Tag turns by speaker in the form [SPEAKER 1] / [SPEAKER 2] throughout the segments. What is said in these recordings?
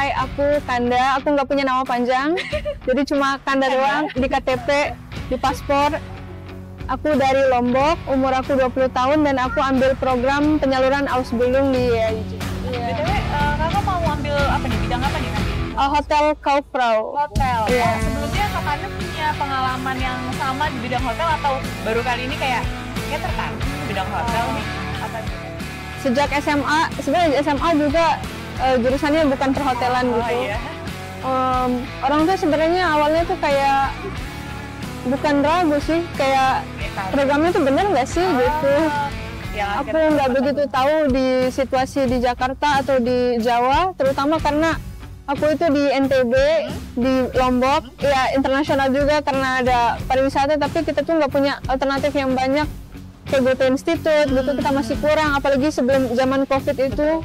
[SPEAKER 1] Hai, aku Kanda. Aku nggak punya nama panjang, jadi cuma Kanda doang di KTP, di paspor. Aku dari Lombok, umur aku 20 tahun dan aku ambil program penyaluran Ausbildung di IAIJ.
[SPEAKER 2] BTW, kakak mau ambil apa nih? Bidang apa nih nanti?
[SPEAKER 1] Hotel Kauffrau.
[SPEAKER 2] Hotel.
[SPEAKER 1] Iya.
[SPEAKER 2] Sebelumnya kakaknya punya pengalaman yang sama di bidang hotel atau baru kali ini kayak tertarik di bidang hotel nih? Apa gitu?
[SPEAKER 1] Sejak SMA, sebenarnya di SMA juga jurusannya bukan perhotelan gitu.
[SPEAKER 2] Iya.
[SPEAKER 1] Orang tuh sebenarnya awalnya tuh kayak bukan ragu sih, kayak programnya tuh bener nggak sih gitu.
[SPEAKER 2] Ya,
[SPEAKER 1] Aku nggak begitu tahu di situasi di Jakarta atau di Jawa, terutama karena aku itu di NTB, di Lombok, ya internasional juga karena ada pariwisata, tapi kita tuh nggak punya alternatif yang banyak kayak Goethe Institute gitu, kita masih kurang, apalagi sebelum zaman COVID itu.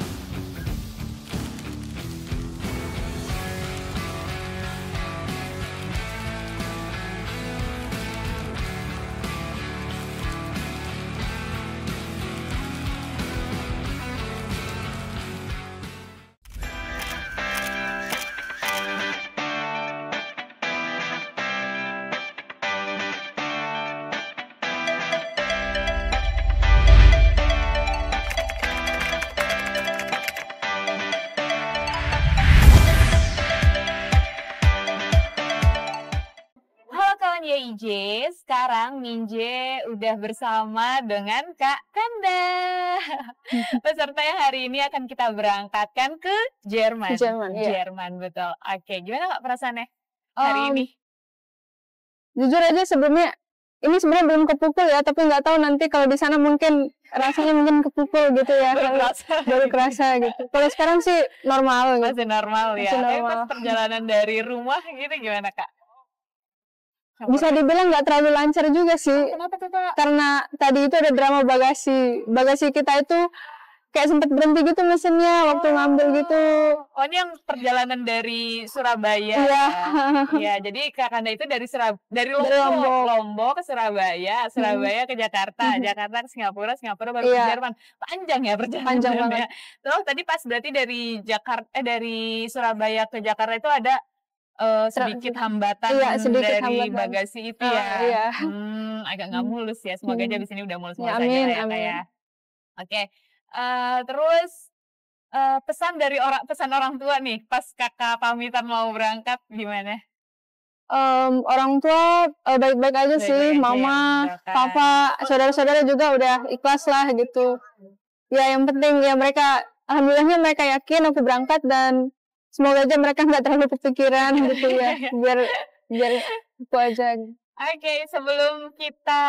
[SPEAKER 2] IAIJ, sekarang Minje udah bersama dengan Kak Kanda. Peserta yang hari ini akan kita berangkatkan ke Jerman. Jerman, betul. Oke, gimana Kak perasaannya hari ini?
[SPEAKER 1] Jujur aja sebelumnya, ini sebenarnya belum kepukul ya, tapi nggak tahu nanti kalau di sana mungkin rasanya mungkin kepukul gitu ya. Baru kerasa gitu. Kalau sekarang sih normal.
[SPEAKER 2] Masih normal ya. Tapi pas perjalanan dari rumah gitu gimana Kak?
[SPEAKER 1] Bisa dibilang nggak terlalu lancar juga sih.
[SPEAKER 2] Kenapa tuh Kak?
[SPEAKER 1] Karena tadi itu ada drama bagasi. Bagasi kita itu kayak sempat berhenti gitu mesinnya waktu ngambil gitu.
[SPEAKER 2] Oh, ini yang perjalanan dari Surabaya.
[SPEAKER 1] Iya.
[SPEAKER 2] Ya, jadi Kak Kanda itu dari Lombok ke Surabaya, Surabaya ke Jakarta, Jakarta ke Singapura, Singapura baru ke Jerman. Panjang ya perjalanan.
[SPEAKER 1] Panjang banget.
[SPEAKER 2] Terus tadi pas berarti dari Surabaya ke Jakarta itu ada sedikit hambatan dari bagasi itu ya. Agak nggak mulus ya. Semoga aja di sini udah mulus-mulus aja ya Kak ya. Oke. Terus pesan orang tua nih pas kakak pamitan mau berangkat gimana?
[SPEAKER 1] Orang tua baik-baik aja sih, mama, papa, saudara-saudara juga udah ikhlas lah gitu. Ya yang penting ya mereka, alhamdulillahnya mereka yakin aku berangkat dan semoga aja mereka nggak terlalu kepikiran gitu ya, biar aku aja. Oke,
[SPEAKER 2] sebelum kita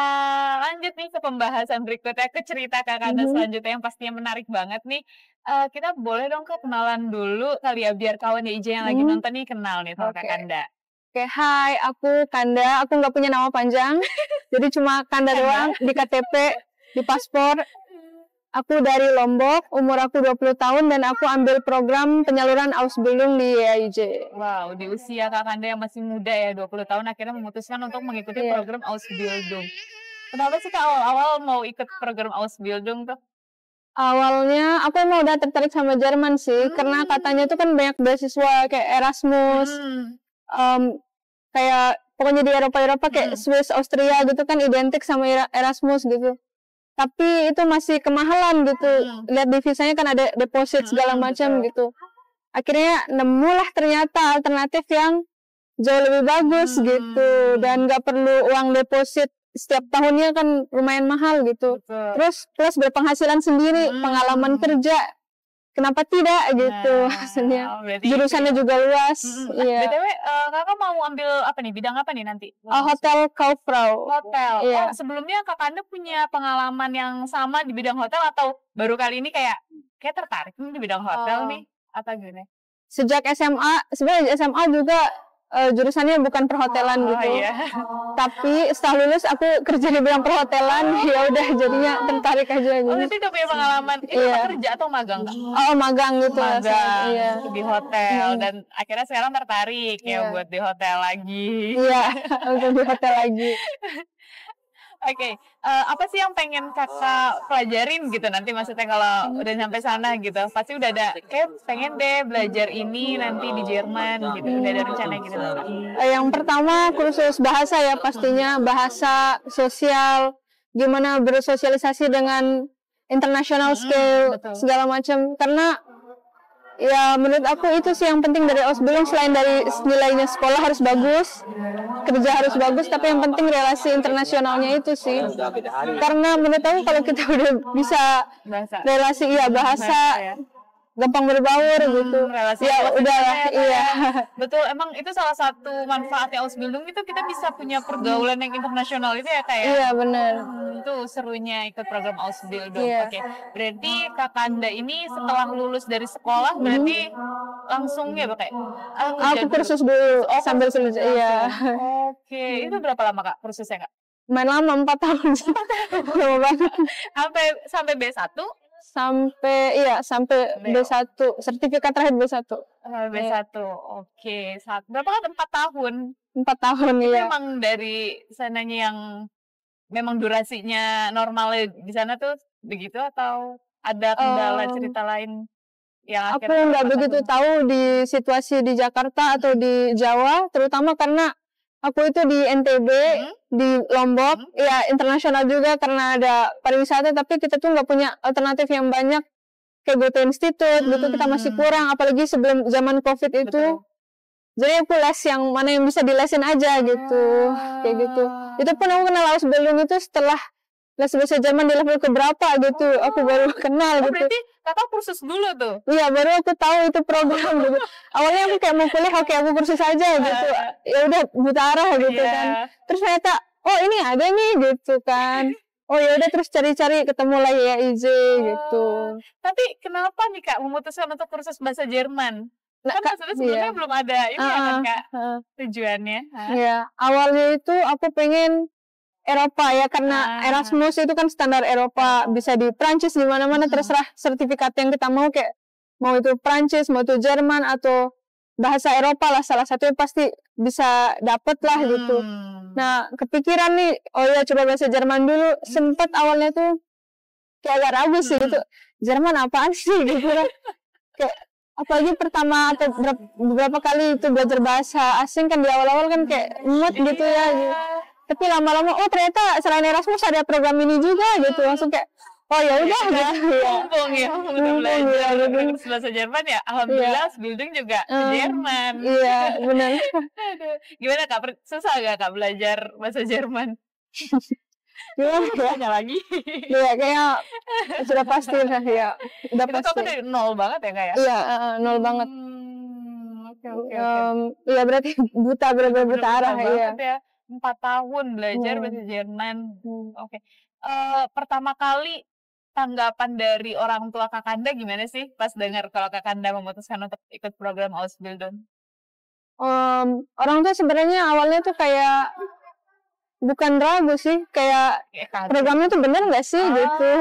[SPEAKER 2] lanjut nih ke pembahasan berikutnya, ke cerita Kak Kanda selanjutnya yang pastinya menarik banget nih, kita boleh dong kenalan dulu kali ya, biar kawan IJ yang lagi nonton nih kenal nih sama Kak Kanda.
[SPEAKER 1] Oke, hai, aku Kanda, aku nggak punya nama panjang, jadi cuma Kanda doang di KTP, di paspor. Aku dari Lombok, umur aku 20 tahun dan aku ambil program penyaluran Ausbildung di IAIJ.
[SPEAKER 2] Wow, di usia Kak Kanda yang masih muda ya, 20 tahun akhirnya memutuskan untuk mengikuti program Ausbildung. Kenapa sih Kak awal-awal mau ikut program Ausbildung tuh?
[SPEAKER 1] Awalnya aku emang udah tertarik sama Jerman sih, karena katanya tuh kan banyak beasiswa kayak Erasmus, kayak pokoknya di Eropa-Eropa kayak Swiss, Austria gitu kan identik sama Erasmus gitu. Tapi itu masih kemahalan gitu. Lihat di visanya kan ada deposit segala macam gitu. Akhirnya nemulah ternyata alternatif yang jauh lebih bagus gitu. Dan nggak perlu uang deposit setiap tahunnya kan lumayan mahal gitu. Terus plus berpenghasilan sendiri, pengalaman kerja. Kenapa tidak gitu maksudnya. Jurusannya juga luas.
[SPEAKER 2] BTW kakak mau ambil apa nih? Bidang apa nih nanti?
[SPEAKER 1] Hotel Kauffrau.
[SPEAKER 2] Hotel. Sebelumnya Kak Kanda punya pengalaman yang sama di bidang hotel atau baru kali ini kayak tertarik di bidang hotel nih? Atau gimana?
[SPEAKER 1] Sejak SMA, sebenarnya di SMA juga jurusannya bukan perhotelan gitu. Tapi setelah lulus aku kerja di bidang perhotelan, ya udah jadinya tertarik aja gitu.
[SPEAKER 2] Oh, itu udah punya pengalaman kerja atau magang Kak?
[SPEAKER 1] Oh, magang gitu.
[SPEAKER 2] Magang di hotel dan akhirnya sekarang tertarik ya buat di hotel lagi.
[SPEAKER 1] Iya, untuk di hotel lagi.
[SPEAKER 2] Oke, apa sih yang pengen kakak pelajarin gitu nanti maksudnya kalau udah sampai sana gitu? Pasti udah ada, kayak pengen deh belajar ini nanti di Jerman gitu, udah ada rencana gitu nggak, Kak?
[SPEAKER 1] Yang pertama kursus bahasa ya pastinya, bahasa, sosial, gimana bersosialisasi dengan international scale,
[SPEAKER 2] betul.
[SPEAKER 1] segala macam. Karena ya menurut aku itu sih yang penting dari Ausbildung, selain dari nilainya sekolah harus bagus, kerja harus bagus, tapi yang penting relasi internasionalnya itu sih. Karena menurut aku kalau kita udah bisa relasi bahasa
[SPEAKER 2] ya.
[SPEAKER 1] gampang berbaur gitu.
[SPEAKER 2] Relasi
[SPEAKER 1] Ya udah iya.
[SPEAKER 2] Betul, emang itu salah satu manfaatnya Ausbildung itu kita bisa punya pergaulan yang internasional itu ya kayak.
[SPEAKER 1] Iya benar.
[SPEAKER 2] Itu serunya ikut program Ausbildung.
[SPEAKER 1] Iya.
[SPEAKER 2] Oke, berarti Kakanda ini setelah lulus dari sekolah berarti langsung ya pakai
[SPEAKER 1] aku kursus dulu sambil kerja. Iya.
[SPEAKER 2] Oke, itu berapa lama Kak kursusnya Kak?
[SPEAKER 1] Main lama 4 tahun. Lama banget.
[SPEAKER 2] Sampai B1?
[SPEAKER 1] Sampai B1, sertifikat terakhir B1.
[SPEAKER 2] B1. Oke. Berapa kan 4 tahun?
[SPEAKER 1] 4 tahun
[SPEAKER 2] itu
[SPEAKER 1] ya.
[SPEAKER 2] emang dari sananya yang memang durasinya normalnya di sana tuh begitu atau ada kendala cerita lain yang
[SPEAKER 1] aku nggak begitu tahu di situasi di Jakarta atau di Jawa, terutama karena aku itu di NTB, di Lombok, ya internasional juga karena ada pariwisata, tapi kita tuh nggak punya alternatif yang banyak kayak go to institute, gitu kita masih kurang, apalagi sebelum zaman COVID itu. Betul. Jadi aku les yang mana yang bisa dilesin aja gitu, kayak gitu. Itu pun aku kenal Ausbildung itu setelah les bahasa Jerman di level keberapa gitu, aku baru kenal gitu.
[SPEAKER 2] Berarti kakak kursus dulu tuh?
[SPEAKER 1] Iya, baru aku tahu itu program gitu. Awalnya aku kayak mau kuliah, oke aku kursus aja gitu. Ya udah buta arah gitu kan. Terus ternyata, oh ini ada nih gitu kan. Oh ya udah terus cari-cari ketemu lagi ya IJ gitu.
[SPEAKER 2] Tapi kenapa nih Kak memutuskan untuk kursus bahasa Jerman? Kan maksudnya sebelumnya belum ada ini kan Kak tujuannya.
[SPEAKER 1] Iya, awalnya itu aku pengen Eropa ya, karena Erasmus itu kan standar Eropa, bisa di Prancis di mana-mana, terserah sertifikat yang kita mau, kayak mau itu Prancis, mau itu Jerman atau bahasa Eropa lah, salah satunya pasti bisa dapet lah gitu. Nah kepikiran nih, oh ya coba bahasa Jerman dulu. Sempet awalnya tuh kayak agak ragu sih gitu, Jerman apaan sih gitu kan. Kayak apalagi pertama atau beberapa kali itu belajar bahasa asing kan di awal-awal kan kayak mumet gitu ya gitu. Tapi lama-lama oh ternyata selain Erasmus ada program ini juga gitu, langsung kayak oh ya udah gitu ya.
[SPEAKER 2] Mumpung belajar bahasa Jerman ya, alhamdulillah Ausbildung juga Jerman.
[SPEAKER 1] Iya benar.
[SPEAKER 2] Gimana Kak, susah gak Kak belajar bahasa Jerman?
[SPEAKER 1] Gimana
[SPEAKER 2] lagi?
[SPEAKER 1] Iya kayak sudah pasti lah ya. Udah
[SPEAKER 2] pasti. Itu kakak dari nol banget ya Kak ya?
[SPEAKER 1] Iya nol banget. Oke. Iya berarti buta bener-bener buta arah ya.
[SPEAKER 2] 4 tahun belajar bahasa Jerman. Oke. Pertama kali tanggapan dari orang tua Kakanda gimana sih pas dengar kalau Kakanda memutuskan untuk ikut program Ausbildung?
[SPEAKER 1] Orang tua sebenarnya awalnya tuh kayak bukan ragu sih, kayak programnya tuh bener nggak sih gitu.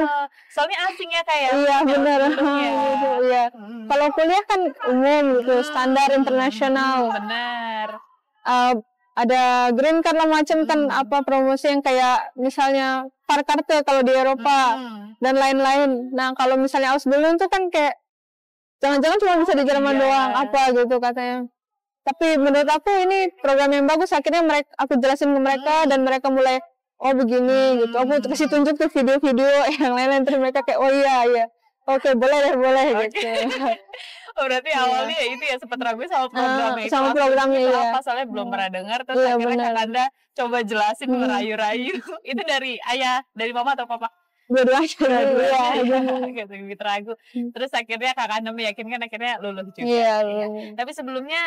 [SPEAKER 2] Soalnya asingnya kayak.
[SPEAKER 1] Iya bener. Gitu, iya. Kalau kuliah kan umum gitu, standar internasional.
[SPEAKER 2] Bener.
[SPEAKER 1] Ada green card lah macam kan, apa promosi yang kayak misalnya Parkarte kalau di Eropa dan lain-lain. Nah kalau misalnya Ausbildung tuh kan kayak jangan-jangan cuma bisa di Jerman doang apa gitu katanya. Tapi menurut aku ini program yang bagus, akhirnya aku jelasin ke mereka dan mereka mulai oh begini gitu. Aku kasih tunjuk tuh video-video yang lain-lain, terus mereka kayak oh iya oke boleh gitu.
[SPEAKER 2] Oh berarti awalnya ya itu ya sempat ragu sama programnya itu.
[SPEAKER 1] Sama programnya ya.
[SPEAKER 2] Apa soalnya belum pernah dengar, terus akhirnya Kakanda coba jelasin merayu-rayu. Itu dari ayah, dari mama atau papa?
[SPEAKER 1] Dua-duanya.
[SPEAKER 2] Gitu ragu. Terus akhirnya Kakanda meyakinkan akhirnya lulus juga.
[SPEAKER 1] Iya.
[SPEAKER 2] Tapi sebelumnya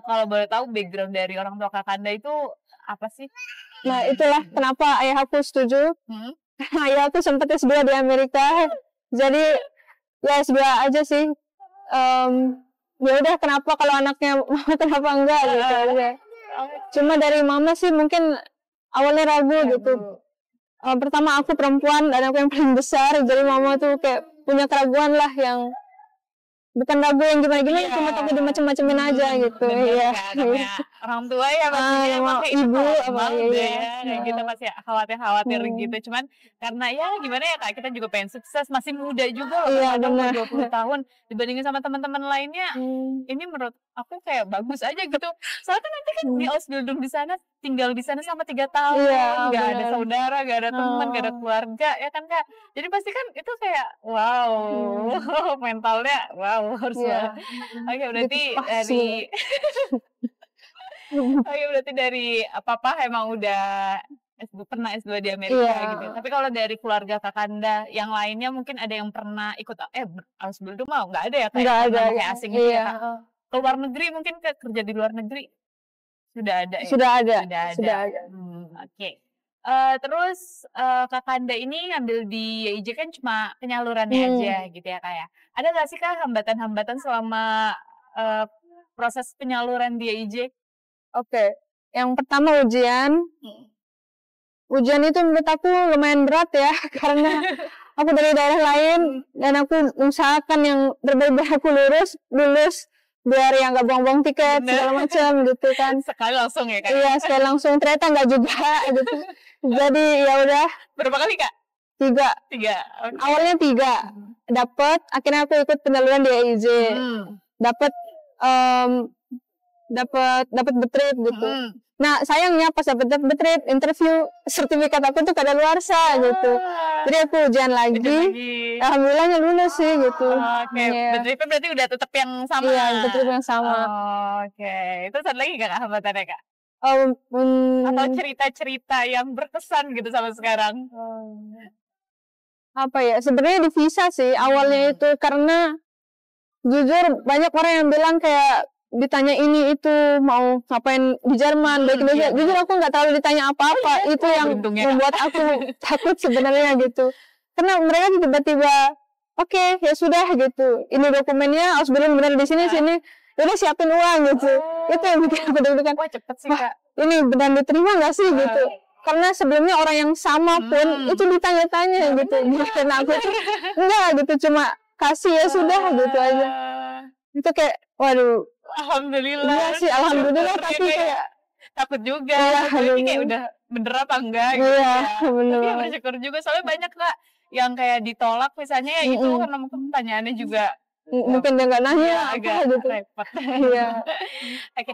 [SPEAKER 2] kalau boleh tahu background dari orang tua Kakanda itu apa sih?
[SPEAKER 1] Nah itulah kenapa ayah aku setuju. Ayah aku sempat S2 di Amerika. Jadi ya S2 aja sih. Ya udah kenapa kalau anaknya mama kenapa enggak gitu aja. Cuma dari mama sih mungkin awalnya ragu gitu. Pertama aku perempuan dan aku yang paling besar, jadi mama tuh kayak punya keraguan lah yang bukan ragu yang gimana-gimana, cuma takut dimacem-macemin aja gitu. Iya.
[SPEAKER 2] Orang tua ya pastinya
[SPEAKER 1] mau ibu apa
[SPEAKER 2] ya, kita masih khawatir gitu. Cuman karena ya gimana ya Kak, kita juga pengen sukses, masih muda juga loh, umur 20 tahun dibandingin sama teman-teman lainnya. Ini menurut aku kayak bagus aja gitu. Soalnya kan nanti kan di Ausbildung di sana, tinggal di sana sama 3 tahun, nggak ada saudara, nggak ada teman, nggak ada keluarga, ya kan Kak. Jadi pasti kan itu kayak wow, mentalnya wow harus banget. Oke, berarti dari papa emang udah pernah S2 di Amerika gitu. Tapi kalau dari keluarga Kakanda yang lainnya mungkin ada yang pernah ikut Ausbildung mah nggak ada ya kayak asing gitu ya Kak. Keluar negeri mungkin kerja di luar negeri sudah ada ya?
[SPEAKER 1] Sudah ada.
[SPEAKER 2] Oke. Terus Kakanda ini ngambil di YIJ kan cuma penyalurannya aja gitu ya Kak ya. Ada nggak sih Kak hambatan-hambatan selama proses penyaluran di YIJ?
[SPEAKER 1] Oke. Yang pertama ujian. Ujian itu menurut aku lumayan berat ya, karena aku dari daerah lain dan aku usahakan yang terbaik aku lulus biar yang nggak buang-buang tiket segala macam gitu kan.
[SPEAKER 2] Sekali langsung ya Kak?
[SPEAKER 1] Iya, sekali langsung, ternyata nggak juga gitu. Jadi ya udah. Berapa
[SPEAKER 2] kali Kak?
[SPEAKER 1] 3.
[SPEAKER 2] Okay.
[SPEAKER 1] Awalnya 3 dapat, akhirnya aku ikut penyaluran di YIJ. Dapat betrip gitu. Nah sayangnya pas dapat betrip, interview sertifikat aku tuh kadaluarsa gitu. Jadi aku ujian lagi. Alhamdulillahnya lulus sih gitu.
[SPEAKER 2] Betripnya berarti udah tetap yang sama.
[SPEAKER 1] Iya, betrip yang sama.
[SPEAKER 2] Itu satu lagi Kak hambatannya Kak? Atau cerita-cerita yang berkesan gitu sama sekarang?
[SPEAKER 1] Apa ya? Sebenarnya di visa sih awalnya itu, karena jujur banyak orang yang bilang kayak ditanya ini itu mau ngapain di Jerman, baik Indonesia. Jujur aku nggak terlalu ditanya apa-apa. Itu yang membuat aku takut sebenarnya gitu. Karena mereka tiba-tiba, oke, ya sudah gitu. Ini dokumennya, Ausbildung benar di sini. Udah siapin uang gitu. Itu yang bikin aku deg-degan.
[SPEAKER 2] Wah cepet sih Kak.
[SPEAKER 1] Ini benar diterima nggak sih gitu. Karena sebelumnya orang yang sama pun itu ditanya-tanya gitu. Karena aku enggak gitu, cuma kasih ya sudah gitu aja. Itu kayak, waduh.
[SPEAKER 2] Alhamdulillah.
[SPEAKER 1] Iya sih, alhamdulillah, tapi kayak
[SPEAKER 2] takut juga. Ini kayak udah bener apa enggak gitu ya.
[SPEAKER 1] Bener.
[SPEAKER 2] Tapi bersyukur juga, soalnya banyak Kak yang kayak ditolak misalnya ya itu karena mungkin pertanyaannya juga
[SPEAKER 1] mungkin dia nggak nanya
[SPEAKER 2] agak
[SPEAKER 1] gitu.
[SPEAKER 2] Repot. Oke.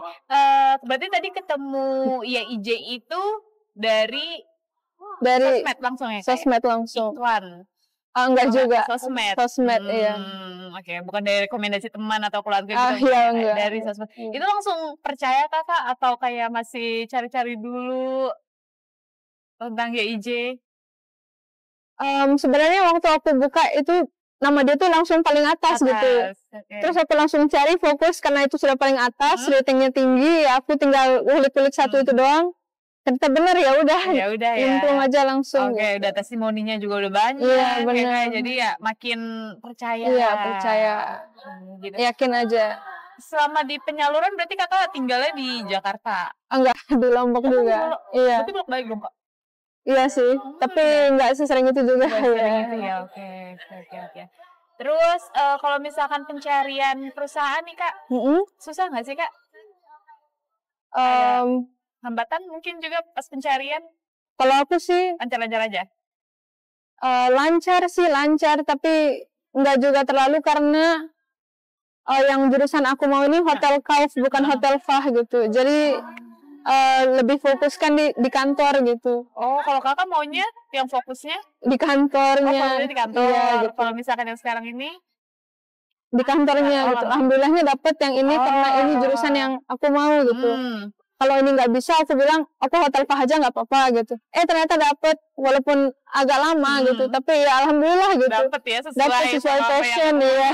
[SPEAKER 2] Berarti tadi ketemu YIJ itu dari sosmed langsung ya?
[SPEAKER 1] Sosmed langsung.
[SPEAKER 2] Iklan.
[SPEAKER 1] Enggak juga.
[SPEAKER 2] Sosmed, iya. Oke, bukan dari rekomendasi teman atau keluarga gitu.
[SPEAKER 1] Iya, enggak.
[SPEAKER 2] Dari sosmed. Itu langsung percaya Kakak atau kayak masih cari-cari dulu tentang YIJ?
[SPEAKER 1] Sebenarnya waktu aku buka itu nama dia tuh langsung paling atas gitu. Terus aku langsung cari fokus karena itu sudah paling atas, ratingnya tinggi, aku tinggal kulik-kulik satu itu doang. Ternyata bener ya udah nyemplung aja langsung.
[SPEAKER 2] Udah testimoninya juga udah banyak.
[SPEAKER 1] Iya benar.
[SPEAKER 2] Jadi ya makin percaya.
[SPEAKER 1] Iya percaya. Gitu. Yakin aja.
[SPEAKER 2] Selama di penyaluran berarti Kakak tinggalnya di Jakarta?
[SPEAKER 1] Enggak, di Lombok juga. Iya.
[SPEAKER 2] Berarti bolak-balik dong Kak?
[SPEAKER 1] Iya sih, tapi enggak sesering itu juga.
[SPEAKER 2] Oke. Terus kalau misalkan pencarian perusahaan nih Kak, susah nggak sih Kak? Hambatan mungkin juga pas pencarian?
[SPEAKER 1] Kalau aku sih
[SPEAKER 2] lancar-lancar aja?
[SPEAKER 1] Lancar, tapi enggak juga terlalu karena yang jurusan aku mau ini hotel Kauf, bukan hotel Fah gitu. Jadi lebih fokuskan di kantor gitu.
[SPEAKER 2] Oh, kalau Kakak maunya yang fokusnya?
[SPEAKER 1] Di kantornya.
[SPEAKER 2] Di kantor. Iya, gitu. Kalau misalkan yang sekarang ini?
[SPEAKER 1] Di kantornya gitu. Alhamdulillahnya dapet yang ini karena ini jurusan yang aku mau gitu. Kalau ini nggak bisa, aku bilang aku hotel Fah aja nggak apa-apa gitu. Ternyata dapet, walaupun agak lama gitu, tapi ya alhamdulillah gitu.
[SPEAKER 2] Dapet ya, sesuai
[SPEAKER 1] passion ya.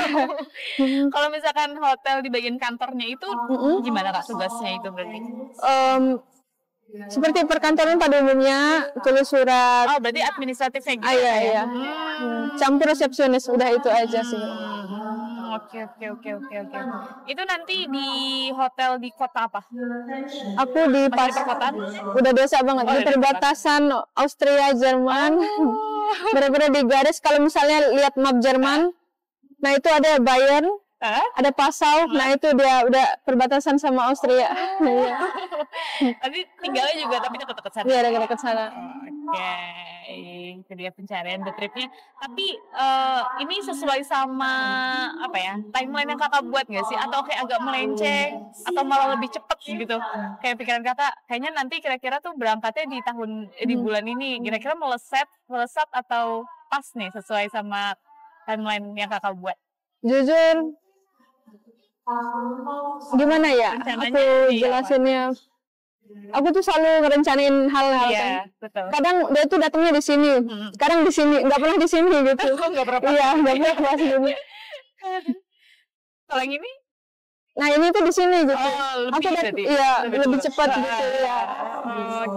[SPEAKER 2] Kalau misalkan hotel di bagian kantornya itu, gimana Kak tugasnya itu berarti?
[SPEAKER 1] Seperti perkantoran pada umumnya, tulis surat.
[SPEAKER 2] Oh, berarti administratifnya gitu?
[SPEAKER 1] Iya. Campur resepsionis, udah itu aja sih.
[SPEAKER 2] Oke. Itu nanti di hotel di kota apa?
[SPEAKER 1] Aku di perkotaan. Udah biasa banget di perbatasan Austria Jerman. Benar-benar di garis kalau misalnya lihat map Jerman. Nah, itu ada Bayern, Ada Passau, nah itu dia udah perbatasan sama Austria.
[SPEAKER 2] Tapi tinggalnya juga tapi dekat-dekat sana.
[SPEAKER 1] Iya, dekat-dekat sana.
[SPEAKER 2] Oke, itu dia pencarian the tripnya. Tapi ini sesuai sama apa ya timeline yang kakak buat nggak sih? Atau kayak agak melenceng? Atau malah lebih cepet gitu? Kayak pikiran kakak, kayaknya nanti kira-kira tuh berangkatnya di bulan ini. Kira-kira melesat atau pas nih sesuai sama timeline yang kakak buat?
[SPEAKER 1] Jujur, gimana ya aku jelasinnya, aku tuh selalu ngerencanain hal-hal kan.
[SPEAKER 2] Betul.
[SPEAKER 1] Kadang dia tuh datangnya di sini, kadang di sini, nggak pernah di sini gitu.
[SPEAKER 2] Nggak pernah.
[SPEAKER 1] Iya, nggak pernah di sini.
[SPEAKER 2] Kalau yang ini?
[SPEAKER 1] Nah ini tuh di sini gitu.
[SPEAKER 2] Aku
[SPEAKER 1] lebih cepat gitu ya.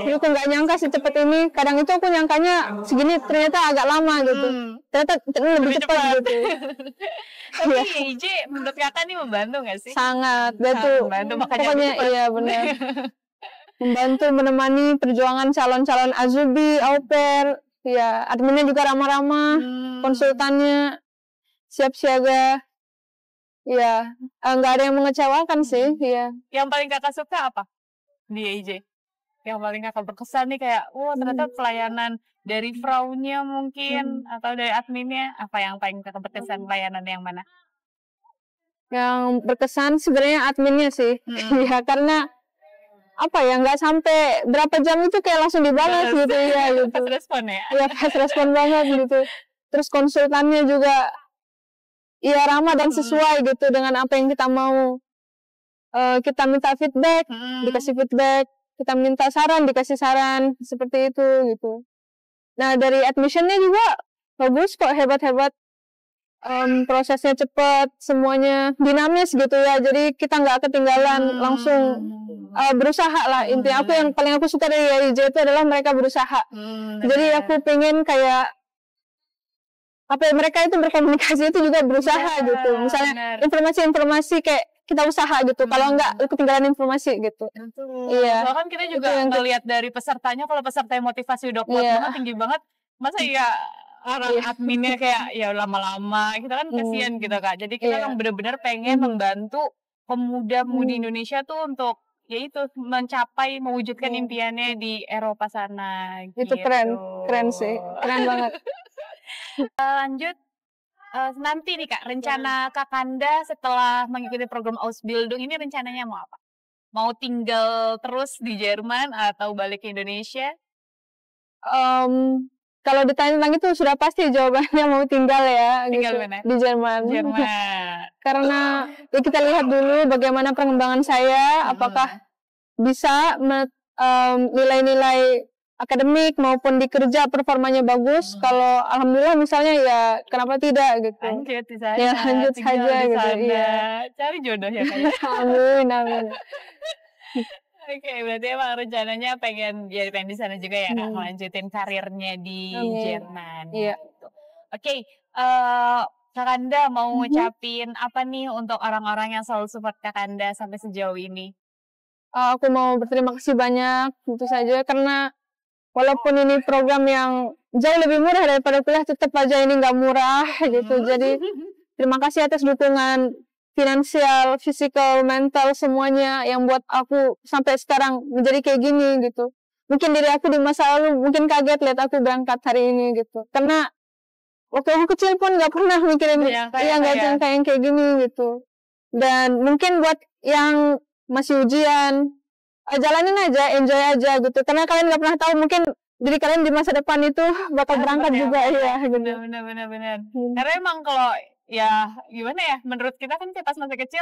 [SPEAKER 1] Jadi aku nggak nyangka secepat ini. Kadang itu aku nyangkanya segini, ternyata agak lama gitu. Ternyata lebih cepat gitu.
[SPEAKER 2] Tapi IJ menurut kakak nih membantu nggak sih?
[SPEAKER 1] Sangat, betul. Pokoknya iya benar. Membantu menemani perjuangan calon-calon azubi, au pair. Ya, adminnya juga ramah-ramah, konsultannya siap siaga. Ya, nggak ada yang mengecewakan sih. Ya.
[SPEAKER 2] Yang paling kakak suka apa di IJ? Yang paling kakak berkesan nih kayak, ternyata pelayanan dari fraunya mungkin atau dari adminnya, apa yang paling kakak berkesan, pelayanan yang mana?
[SPEAKER 1] Yang berkesan sebenarnya adminnya sih. Ya karena apa ya, nggak sampai berapa jam itu kayak langsung dibalas gitu ya gitu.
[SPEAKER 2] Pas respon ya?
[SPEAKER 1] Iya pas respon banget gitu. Terus konsultannya juga iya ramah dan sesuai gitu dengan apa yang kita mau. Kita minta feedback, dikasih feedback. Kita minta saran, dikasih saran. Seperti itu gitu. Nah dari admissionnya juga bagus kok, hebat-hebat. Prosesnya cepat, semuanya dinamis gitu ya. Jadi kita nggak ketinggalan, langsung berusaha lah. Intinya yang paling aku suka dari IJ itu adalah mereka berusaha. Jadi aku pengen kayak apa ya, mereka itu berkomunikasi itu juga berusaha gitu. Misalnya informasi-informasi kayak kita usaha gitu. Kalau enggak ketinggalan informasi gitu. Iya.
[SPEAKER 2] Soalnya kan kita juga ngelihat dari pesertanya, kalau peserta motivasi udah kuat banget, tinggi banget, masa ya orang adminnya kayak ya lama-lama, kita kan kasihan gitu Kak. Jadi kita yang benar-benar pengen membantu pemuda-pemudi Indonesia tuh untuk yaitu mencapai mewujudkan impiannya di Eropa sana.
[SPEAKER 1] Itu keren sih, keren banget.
[SPEAKER 2] Lanjut nanti nih Kak, rencana Kakanda setelah mengikuti program Ausbildung ini rencananya mau apa? Mau tinggal terus di Jerman atau balik ke Indonesia?
[SPEAKER 1] Kalau ditanya tentang itu sudah pasti jawabannya mau tinggal ya.
[SPEAKER 2] Tinggal
[SPEAKER 1] gitu,
[SPEAKER 2] mana?
[SPEAKER 1] di Jerman. Karena ya kita lihat dulu bagaimana perkembangan saya, apakah bisa nilai-nilai akademik maupun di kerja performanya bagus. Kalau alhamdulillah misalnya ya kenapa tidak gitu.
[SPEAKER 2] Lanjut di sana.
[SPEAKER 1] Ya lanjut saja gitu. Iya.
[SPEAKER 2] Cari jodoh ya kayak.
[SPEAKER 1] Amin.
[SPEAKER 2] Oke, berarti emang rencananya pengen di sana juga ya, melanjutin karirnya di Jerman.
[SPEAKER 1] Iya.
[SPEAKER 2] Gitu. Oke, Kakanda mau ngucapin apa nih untuk orang-orang yang selalu support Kakanda sampai sejauh ini?
[SPEAKER 1] Aku mau berterima kasih banyak, tentu saja, karena walaupun ini program yang jauh lebih murah daripada kuliah, tetap aja ini nggak murah gitu. Jadi terima kasih atas dukungan finansial, fisikal, mental, semuanya yang buat aku sampai sekarang menjadi kayak gini gitu. Mungkin diri aku di masa lalu mungkin kaget lihat aku berangkat hari ini gitu. Karena waktu aku kecil pun nggak pernah mikirin nggak yang kayak gini gitu. Dan mungkin buat yang masih ujian, jalanin aja, enjoy aja gitu. Karena kalian nggak pernah tahu, mungkin diri kalian di masa depan itu bakal berangkat juga ya. Gitu.
[SPEAKER 2] Benar. Karena emang kalau ya gimana ya, menurut kita kan pas masih kecil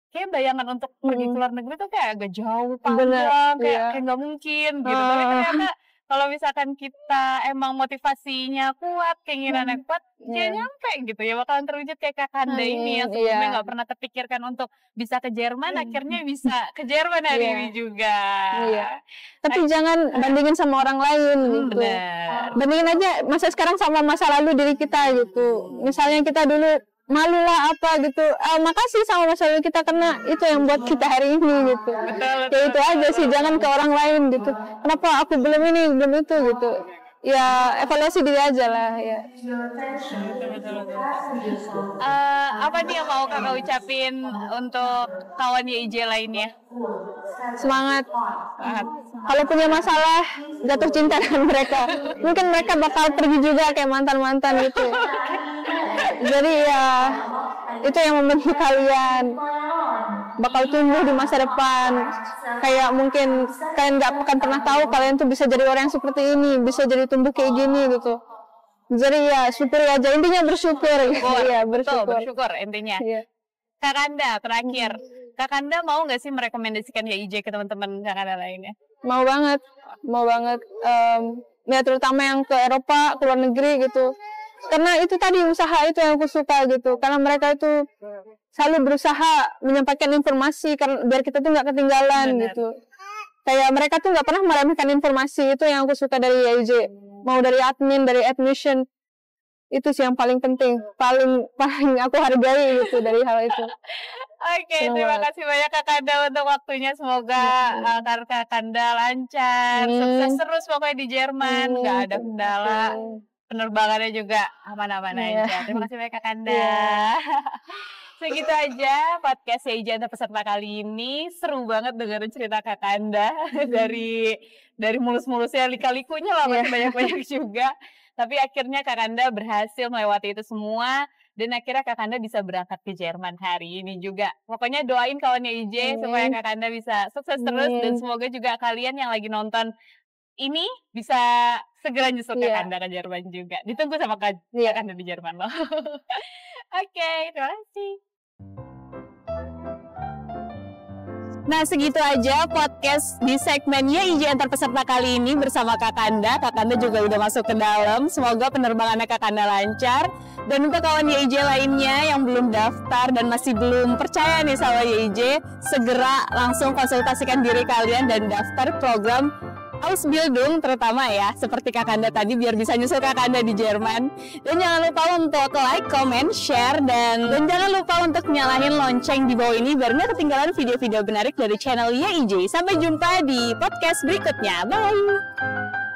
[SPEAKER 2] kayak bayangan untuk pergi ke luar negeri tuh kayak agak jauh, panjang, kayak nggak mungkin gitu. Tapi ternyata kalau misalkan kita emang motivasinya kuat, keinginannya kuat, ya nyampe gitu ya, bakalan terwujud kayak Kakanda ini yang sebelumnya nggak pernah terpikirkan untuk bisa ke Jerman, akhirnya bisa ke Jerman hari ini juga.
[SPEAKER 1] Tapi jangan bandingin sama orang lain gitu. Bandingin aja masa sekarang sama masa lalu diri kita gitu. Misalnya kita dulu malu lah apa gitu, makasih sama masa lalu kita karena itu yang buat kita hari ini gitu.
[SPEAKER 2] Betul.
[SPEAKER 1] Ya itu aja sih, jangan ke orang lain gitu. Kenapa aku belum ini, belum itu gitu. ya evaluasi diri aja lah ya.
[SPEAKER 2] Apa nih yang mau kakak ucapin untuk kawan YIJ lainnya?
[SPEAKER 1] Semangat. Kalau punya masalah, jatuh cinta dengan mereka. Mungkin mereka bakal pergi juga kayak mantan-mantan gitu. Jadi ya itu yang membentuk kalian. Bakal tumbuh di masa depan. Kayak mungkin kalian nggak akan pernah tahu kalian tuh bisa jadi orang yang seperti ini, bisa jadi tumbuh kayak gini gitu. Jadi ya syukur aja, intinya bersyukur. Iya,
[SPEAKER 2] bersyukur intinya. Iya. Kak Kanda terakhir, Kak Kanda mau nggak sih merekomendasikan YIJ ke teman-teman Kak Kanda lainnya?
[SPEAKER 1] Mau banget. Ya terutama yang ke Eropa, ke luar negeri gitu. Karena itu tadi usaha itu yang aku suka gitu. Karena mereka itu selalu berusaha menyampaikan informasi karena biar kita tuh nggak ketinggalan gitu. Kayak mereka tuh nggak pernah meremehkan informasi, itu yang aku suka dari YIJ. Mau dari admin, dari admission, itu sih yang paling penting, paling aku hargai gitu dari hal itu.
[SPEAKER 2] Oke, terima kasih banyak Kak Kanda untuk waktunya. Semoga karir Kak Kanda lancar, sukses terus pokoknya di Jerman, nggak ada kendala. Penerbangannya juga aman-aman aja. Terima kasih banyak Kak Kanda. Segitu aja podcast YIJ Antar Peserta kali ini. Seru banget dengerin cerita Kak Kanda dari mulus-mulusnya, lika-likunya lah, masih banyak-banyak juga. Tapi akhirnya Kak Kanda berhasil melewati itu semua dan akhirnya Kak Kanda bisa berangkat ke Jerman hari ini juga. Pokoknya doain kawan YIJ supaya Kak Kanda bisa sukses terus dan semoga juga kalian yang lagi nonton ini bisa segera nyusul Kak Kanda ke Jerman juga. Ditunggu sama Kak Kanda di Jerman loh. Oke, terima kasih. Nah, segitu aja podcast di segmen YIJ Antar Peserta kali ini bersama Kak Kanda. Kak Kanda juga udah masuk ke dalam. Semoga penerbangannya Kak Kanda lancar. Dan untuk kawan YIJ lainnya yang belum daftar dan masih belum percaya nih sama YIJ, segera langsung konsultasikan diri kalian dan daftar program Ausbildung terutama ya, seperti Kak Kanda tadi biar bisa nyusul Kak Kanda di Jerman. Dan jangan lupa untuk like, comment, share, dan jangan lupa untuk nyalain lonceng di bawah ini biar nggak ketinggalan video-video menarik dari channel YIJ. Sampai jumpa di podcast berikutnya. Bye!